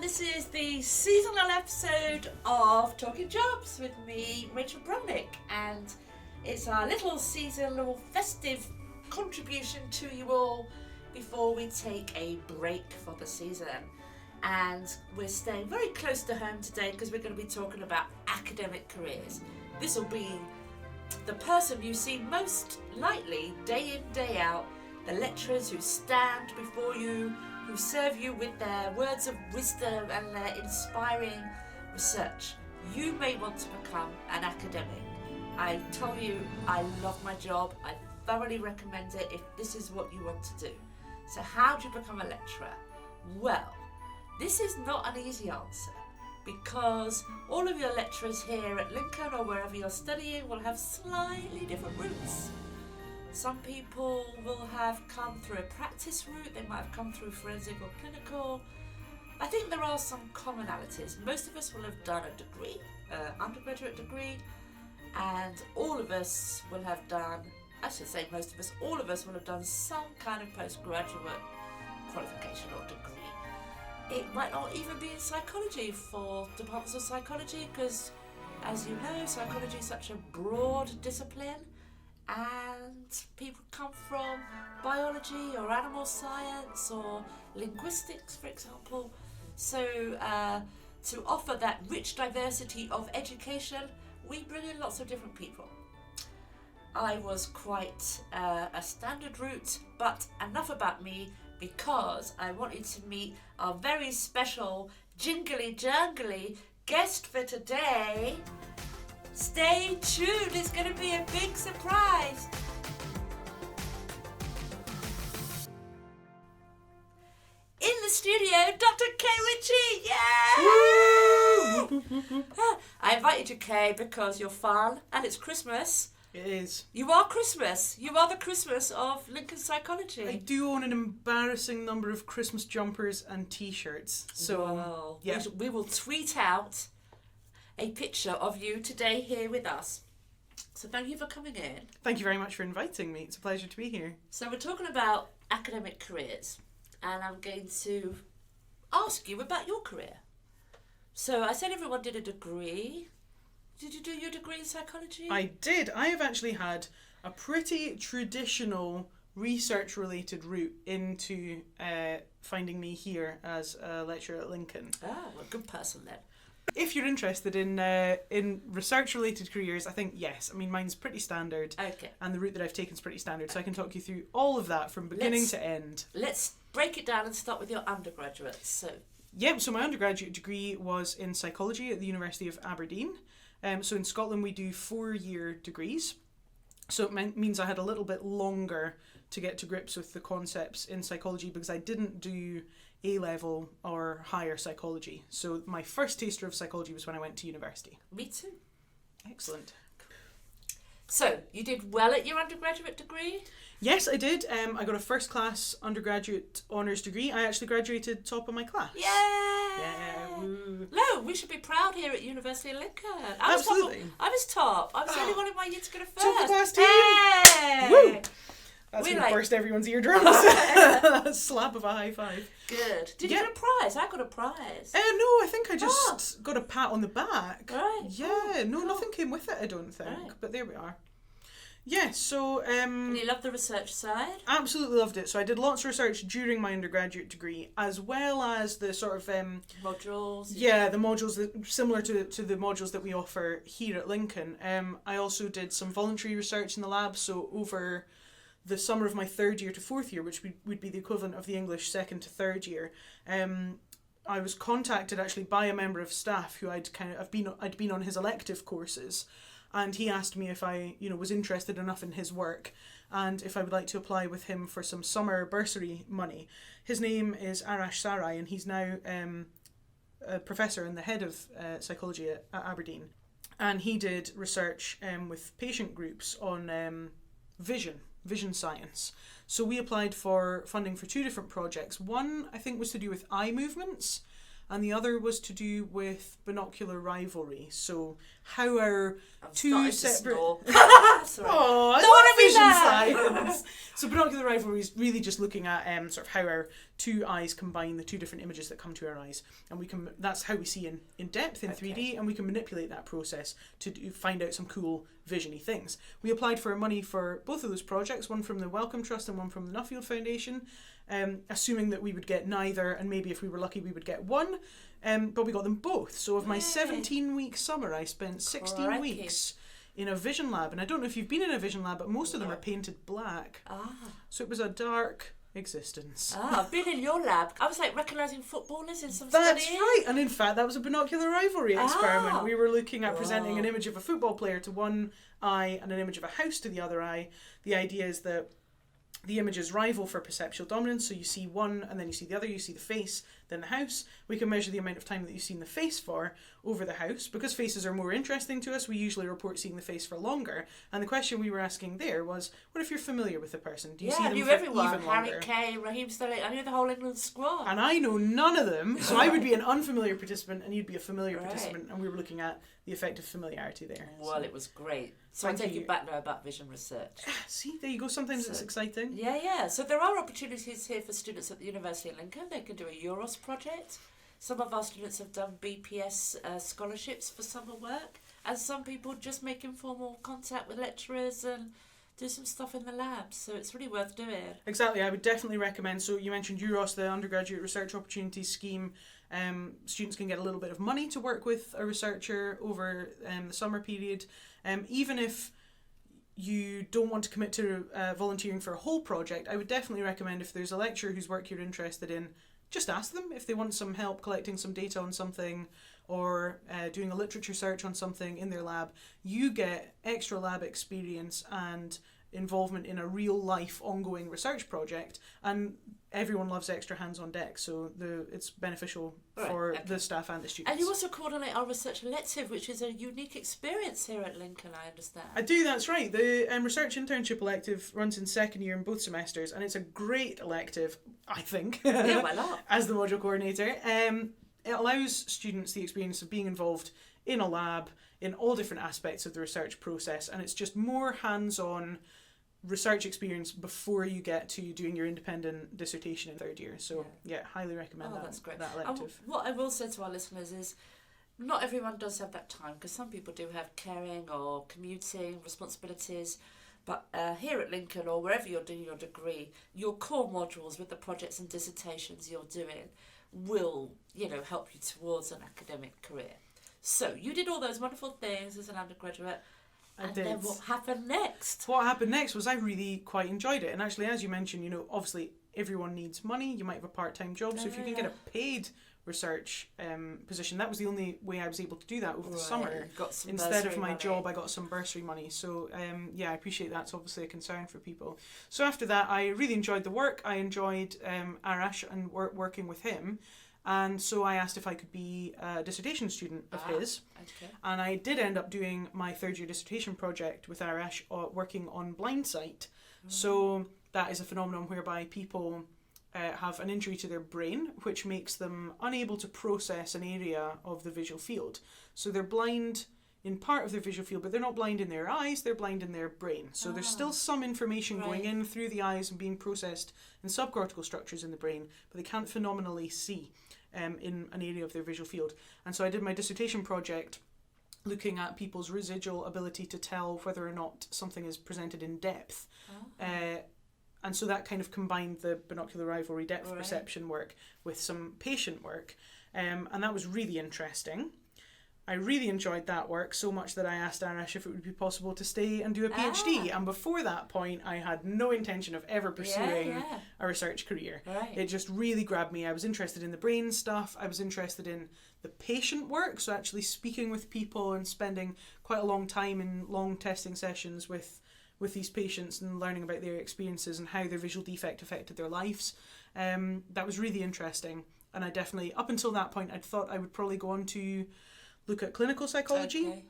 This is the seasonal episode of Talking Jobs with me, rbromnick, and it's our little seasonal festive contribution to you all before we take a break for the season. And we're staying very close to home today because we're going to be talking about academic careers. This will be the person you see most likely day in, day out, the lecturers who stand before you, who serve you with their words of wisdom and their inspiring research. You may want to become an academic. I tell you, I love my job. I thoroughly recommend it if this is what you want to do. So how do you become a lecturer? Well, this is not an easy answer because all of your lecturers here at Lincoln or wherever you're studying will have slightly different routes. Some people will have come through a practice route, they might have come through forensic or clinical. I think there are some commonalities. Most of us will have done a degree, undergraduate degree, and all of us will have done, I should say most of us, all of us will have done some kind of postgraduate qualification or degree. It might not even be in psychology for departments of psychology because, as you know, psychology is such a broad discipline. And people come from biology or animal science or linguistics, for example. So to offer that rich diversity of education, we bring in lots of different people. I was quite a standard route, but enough about me because I wanted to meet our very special jingly-jangly guest for today. Stay tuned, it's going to be a big surprise. In the studio, Dr. Kay Ritchie, yeah! I invited you, Kay, because you're fun and it's Christmas. It is. You are Christmas. You are the Christmas of Lincoln Psychology. I do own an embarrassing number of Christmas jumpers and t-shirts. So, well, yeah. We will tweet out a picture of you today here with us. So thank you for coming in. Thank you very much for inviting me. It's a pleasure to be here. So we're talking about academic careers, and I'm going to ask you about your career. So I said everyone did a degree. Did you do your degree in psychology? I did. I have actually had a pretty traditional research-related route into finding me here as a lecturer at Lincoln. Ah, well, good person then. If you're interested in research-related careers, I think yes. I mean, mine's pretty standard. Okay. And the route that I've taken is pretty standard, so I can talk you through all of that from beginning to end. Let's break it down and start with your undergraduate. So My undergraduate degree was in psychology at the University of Aberdeen. So in Scotland we do 4-year degrees. So it means I had a little bit longer to get to grips with the concepts in psychology because I didn't do A-level or higher psychology. So my first taster of psychology was when I went to university. me too. Excellent. So you did well at your undergraduate degree? Yes, I did. I got a first class undergraduate honours degree. I actually graduated top of my class. Yay! Yeah. Woo. No, we should be proud here at University of Lincoln. Absolutely. I was top. I was the only one in my year to get a first. Top of class team. Hey! Woo! That's We going to like- burst everyone's eardrums. Slap of a high five. Good. Did Yeah. you get a prize? I got a prize. No, I think I just got a pat on the back. Right. Yeah, no, nothing came with it, I don't think. Right. But there we are. Yeah, so And you love the research side? absolutely loved it. So I did lots of research during my undergraduate degree, as well as the sort of Modules? the modules that similar to the modules that we offer here at Lincoln. I also did some voluntary research in the lab. So over the summer of my 3rd year to 4th year, which would be the equivalent of the English 2nd to 3rd year, I was contacted actually by a member of staff who I'd been on his elective courses, and he asked me if I was interested enough in his work and if I would like to apply with him for some summer bursary money. His name is Arash Sarai, and he's now a professor and the head of psychology at Aberdeen, and he did research with patient groups on vision science. So we applied for funding for 2 different projects. One, I think, was to do with eye movements, and the other was to do with binocular rivalry. So how are two separate... Sorry. Oh, Don't I love vision want to be science. So binocular rivalry is really just looking at sort of how our two eyes combine the two different images that come to our eyes, and that's how we see in depth in 3D, and we can manipulate that process to find out some cool visiony things. We applied for money for both of those projects, one from the Wellcome Trust and one from the Nuffield Foundation, assuming that we would get neither, and maybe if we were lucky we would get one, but we got them both. So of my 17-week summer, I spent 16 weeks in a vision lab, and I don't know if you've been in a vision lab, but most of them are painted black. So it was a dark existence. I've been in your lab. I was like recognising footballers in some That's studies. right, and in fact that was a binocular rivalry experiment. We were looking at presenting an image of a football player to one eye and an image of a house to the other eye. The idea is that the images rival for perceptual dominance, so you see one and then you see the other, you see the face, then the house. We can measure the amount of time that you've seen the face for over the house. Because faces are more interesting to us, we usually report seeing the face for longer. And the question we were asking there was, what if you're familiar with the person? Do you see them I knew for everyone. even longer? Harry Kay, Raheem Sterling, I knew the whole England squad. And I know none of them, so I would be an unfamiliar participant and you'd be a familiar participant, and we were looking at the effect of familiarity there. Well, it was great. So I take you back now about vision research. See, there you go. Sometimes it's exciting. Yeah. So there are opportunities here for students at the University of Lincoln. They can do a Euros project. Some of our students have done BPS scholarships for summer work, and some people just make informal contact with lecturers and do some stuff in the labs. So it's really worth doing. Exactly, I would definitely recommend. So you mentioned Euros, the Undergraduate Research Opportunities Scheme. Students can get a little bit of money to work with a researcher over the summer period. Even if you don't want to commit to volunteering for a whole project, I would definitely recommend, if there's a lecturer whose work you're interested in, just ask them if they want some help collecting some data on something, or doing a literature search on something in their lab. You get extra lab experience and involvement in a real life ongoing research project, and everyone loves extra hands on deck, so it's beneficial for the staff and the students. And you also coordinate our research elective, which is a unique experience here at Lincoln, I understand. I do, that's right. The research internship elective runs in second year in both semesters, and it's a great elective, I think. Yeah, why not? As the module coordinator. It allows students the experience of being involved in a lab in all different aspects of the research process, and it's just more hands-on research experience before you get to doing your independent dissertation in third year. So yeah, highly recommend that. That's great. That elective. What I will say to our listeners is, not everyone does have that time, because some people do have caring or commuting responsibilities. But here at Lincoln, or wherever you're doing your degree, your core modules with the projects and dissertations you're doing will, help you towards an academic career. So you did all those wonderful things as an undergraduate. And then what happened next? What happened next was I really quite enjoyed it. And actually, as you mentioned, obviously everyone needs money. You might have a part-time job. So if you can get a paid research position, that was the only way I was able to do that over the summer. Instead of my job, I got some bursary money. So I appreciate that's obviously a concern for people. So after that, I really enjoyed the work. I enjoyed Arash and working with him. And so I asked if I could be a dissertation student of his. Okay. And I did end up doing my third year dissertation project with Arash, working on blindsight. So that is a phenomenon whereby people have an injury to their brain, which makes them unable to process an area of the visual field. So they're blind in part of their visual field, but they're not blind in their eyes, they're blind in their brain. So there's still some information going in through the eyes and being processed in subcortical structures in the brain, but they can't phenomenally see in an area of their visual field. And so I did my dissertation project looking at people's residual ability to tell whether or not something is presented in depth. And so that kind of combined the binocular rivalry depth perception work with some patient work. And that was really interesting. I really enjoyed that work so much that I asked Arash if it would be possible to stay and do a PhD. And before that point, I had no intention of ever pursuing a research career. It just really grabbed me. I was interested in the brain stuff. I was interested in the patient work, so actually speaking with people and spending quite a long time in long testing sessions with these patients and learning about their experiences and how their visual defect affected their lives. That was really interesting. And I definitely, up until that point, I'd thought I would probably go on to look at clinical psychology,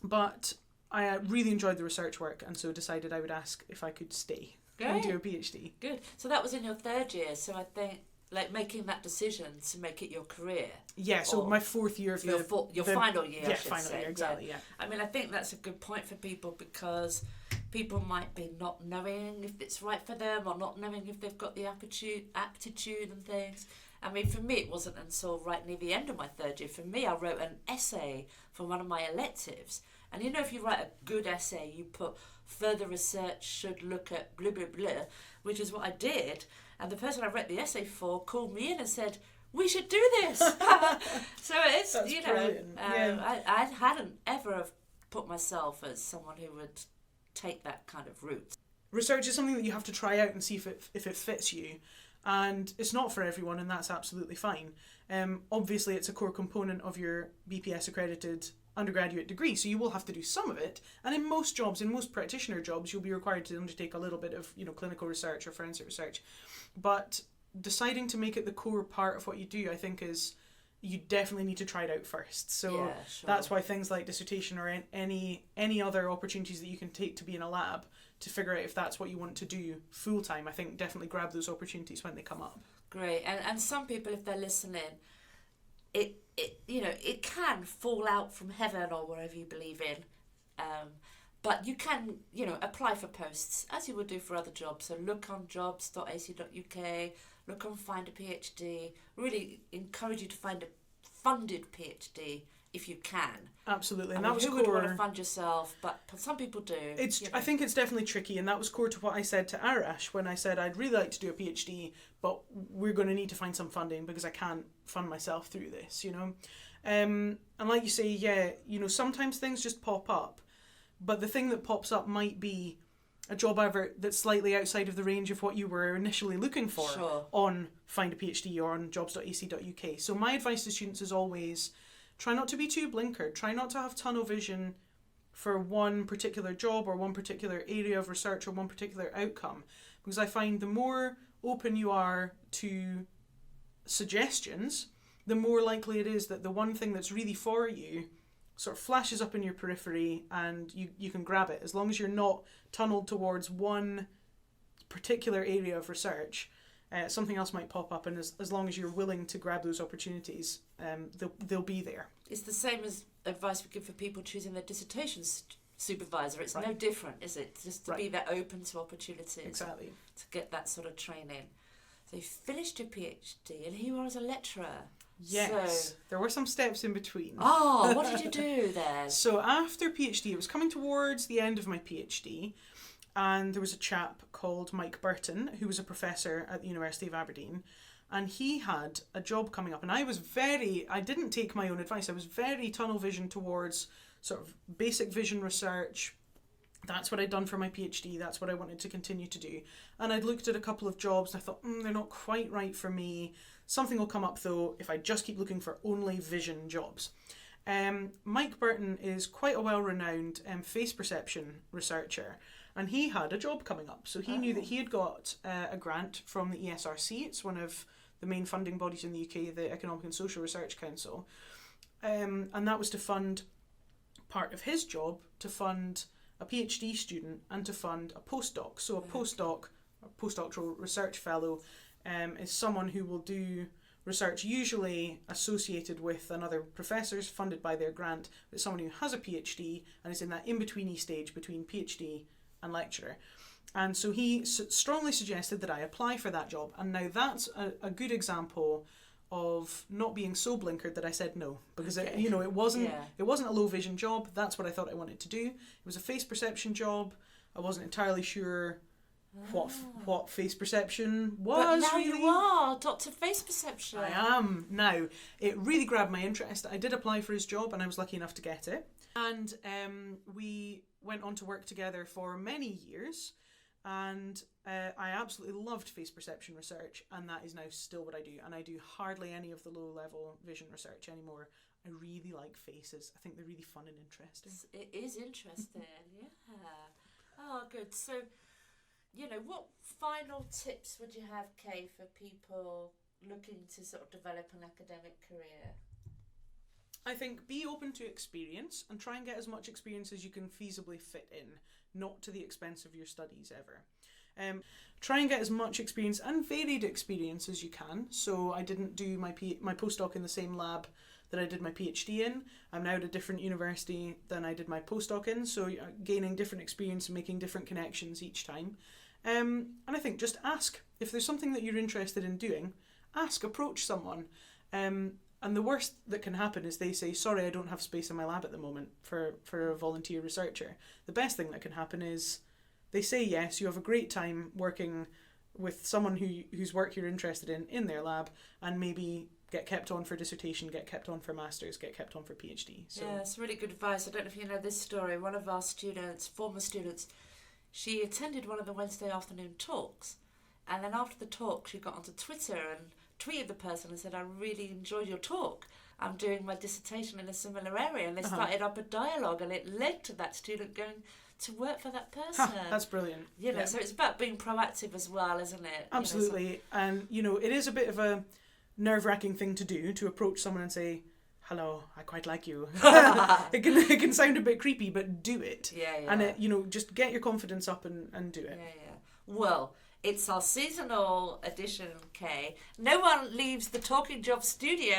but I really enjoyed the research work, and so decided I would ask if I could stay and do a PhD. Good. So that was in your third year, so I think making that decision to make it your career. Yeah, so my fourth year of your final year, I should final say. year, exactly, yeah. I mean, I think that's a good point for people, because people might be not knowing if it's right for them or not knowing if they've got the aptitude and things. I mean, for me, it wasn't until right near the end of my third year. For me, I wrote an essay for one of my electives. And you know, if you write a good essay, you put further research should look at blah, blah, blah, which is what I did. And the person I wrote the essay for called me in and said, we should do this. So it's, That's you know, brilliant. I hadn't ever have put myself as someone who would take that kind of route. Research is something that you have to try out and see if it fits you. And it's not for everyone, and that's absolutely fine. Obviously, it's a core component of your BPS accredited undergraduate degree, so you will have to do some of it. And in most jobs, in most practitioner jobs, you'll be required to undertake a little bit of, you know, clinical research or forensic research. But deciding to make it the core part of what you do, I think, is you definitely need to try it out first. So Yeah, sure. that's why things like dissertation or any other opportunities that you can take to be in a lab to figure out if that's what you want to do full time, I think definitely grab those opportunities when they come up. Great. And some people, if they're listening, it you know, it can fall out from heaven or wherever you believe in. But you can, you know, apply for posts as you would do for other jobs. So look on jobs.ac.uk, look on Find a PhD. Really encourage you to find a funded PhD if you can. Absolutely, and I that mean, was who core. would want to fund yourself? But some people do. It's. You know. I think it's definitely tricky, and that was core to what I said to Arash when I said I'd really like to do a PhD, but we're going to need to find some funding because I can't fund myself through this. You know, and like you say, yeah, you know, sometimes things just pop up, but the thing that pops up might be a job advert that's slightly outside of the range of what you were initially looking for Sure. on Find a PhD or on jobs.ac.uk. So my advice to students is always try not to be too blinkered. Try not to have tunnel vision for one particular job or one particular area of research or one particular outcome. Because I find the more open you are to suggestions, the more likely it is that the one thing that's really for you sort of flashes up in your periphery and you can grab it. As long as you're not tunneled towards one particular area of research, something else might pop up, and as long as you're willing to grab those opportunities, they'll be there. It's the same as advice we give for people choosing their dissertation supervisor. It's Right. no different, is it? Just to be Right. that open to opportunities. Exactly. To get that sort of training. So you finished your PhD and here you are as a lecturer. Yes, So, there were some steps in between. what did you do then? So after PhD, it was coming towards the end of my PhD, and there was a chap called Mike Burton who was a professor at the University of Aberdeen, and he had a job coming up, and I didn't take my own advice. I was very tunnel vision towards sort of basic vision research. That's what I'd done for my PhD. That's what I wanted to continue to do. And I'd looked at a couple of jobs and I thought, they're not quite right for me. Something will come up though if I just keep looking for only vision jobs. Mike Burton is quite a well-renowned face perception researcher, and he had a job coming up. So he knew that he had got a grant from the ESRC. It's one of the main funding bodies in the UK, the Economic and Social Research Council. And that was to fund part of his job, to fund a PhD student and to fund a postdoc. So a postdoc, a postdoctoral research fellow, is someone who will do research usually associated with another professors funded by their grant. It's someone who has a PhD and is in that in-betweeny stage between PhD and lecturer. And so he strongly suggested that I apply for that job. And now that's a good example of not being so blinkered that I said no, because it wasn't a low vision job. That's what I thought I wanted to do. It was a face perception job. I wasn't entirely sure what face perception was. But now really. you are Dr. Face Perception. I am now. It really grabbed my interest. I did apply for his job, and I was lucky enough to get it. And we went on to work together for many years. And I absolutely loved face perception research, and that is now still what I do. And I do hardly any of the low-level vision research anymore. I really like faces. I think they're really fun and interesting. It is interesting, yeah. Oh, good. So, what final tips would you have, Kay, for people looking to sort of develop an academic career? I think be open to experience and try and get as much experience as you can feasibly fit in, not to the expense of your studies ever. Try and get as much experience and varied experience as you can. So I didn't do my postdoc in the same lab that I did my PhD in. I'm now at a different university than I did my postdoc in, so gaining different experience and making different connections each time. And I think just ask. If there's something that you're interested in doing, ask, approach someone. And the worst that can happen is they say, sorry, I don't have space in my lab at the moment for a volunteer researcher. The best thing that can happen is they say yes, you have a great time working with someone whose work you're interested in their lab, and maybe get kept on for dissertation, get kept on for masters, get kept on for PhD. So. Yeah, it's really good advice. I don't know if you know this story. One of our students, former students, she attended one of the Wednesday afternoon talks, and then after the talk she got onto Twitter and tweeted the person and said, I really enjoyed your talk. I'm doing my dissertation in a similar area. And they started up a dialogue, and it led to that student going to work for that person. That's brilliant. You know, so it's about being proactive as well, isn't it? Absolutely. You know, and, it is a bit of a nerve-wracking thing to do, to approach someone and say, hello, I quite like you. It can sound a bit creepy, but do it. Yeah. And, just get your confidence up and do it. Yeah. Well, it's our seasonal edition, Kay. No one leaves the Talking Job studio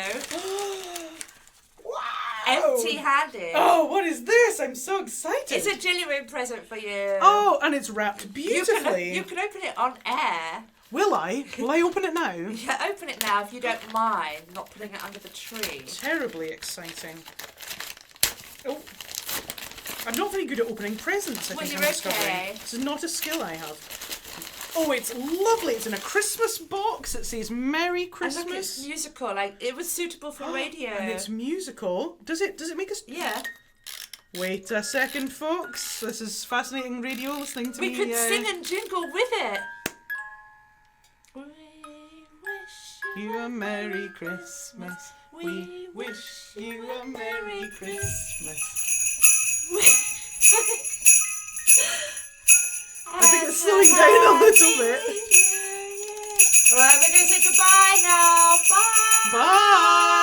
Wow! empty-handed. Oh, what is this? I'm so excited. It's a genuine present for you. Oh, and it's wrapped beautifully. You can open it on air. Will I? Will I open it now? Yeah, open it now if you don't mind not putting it under the tree. Terribly exciting. Oh. I'm not very good at opening presents, I think you're I'm discovering. okay. This is not a skill I have. Oh, it's lovely. It's in a Christmas box. It says Merry Christmas. And look, it's musical. Like, it was suitable for radio. And it's musical. Does it make us... Yeah. Wait a second, folks. This is fascinating radio, listening to me. We could sing and jingle with it. We wish you a Merry Christmas. We wish you a Merry Christmas. I think it's slowing down a little bit. Right, we're going to say goodbye now. Bye. Bye.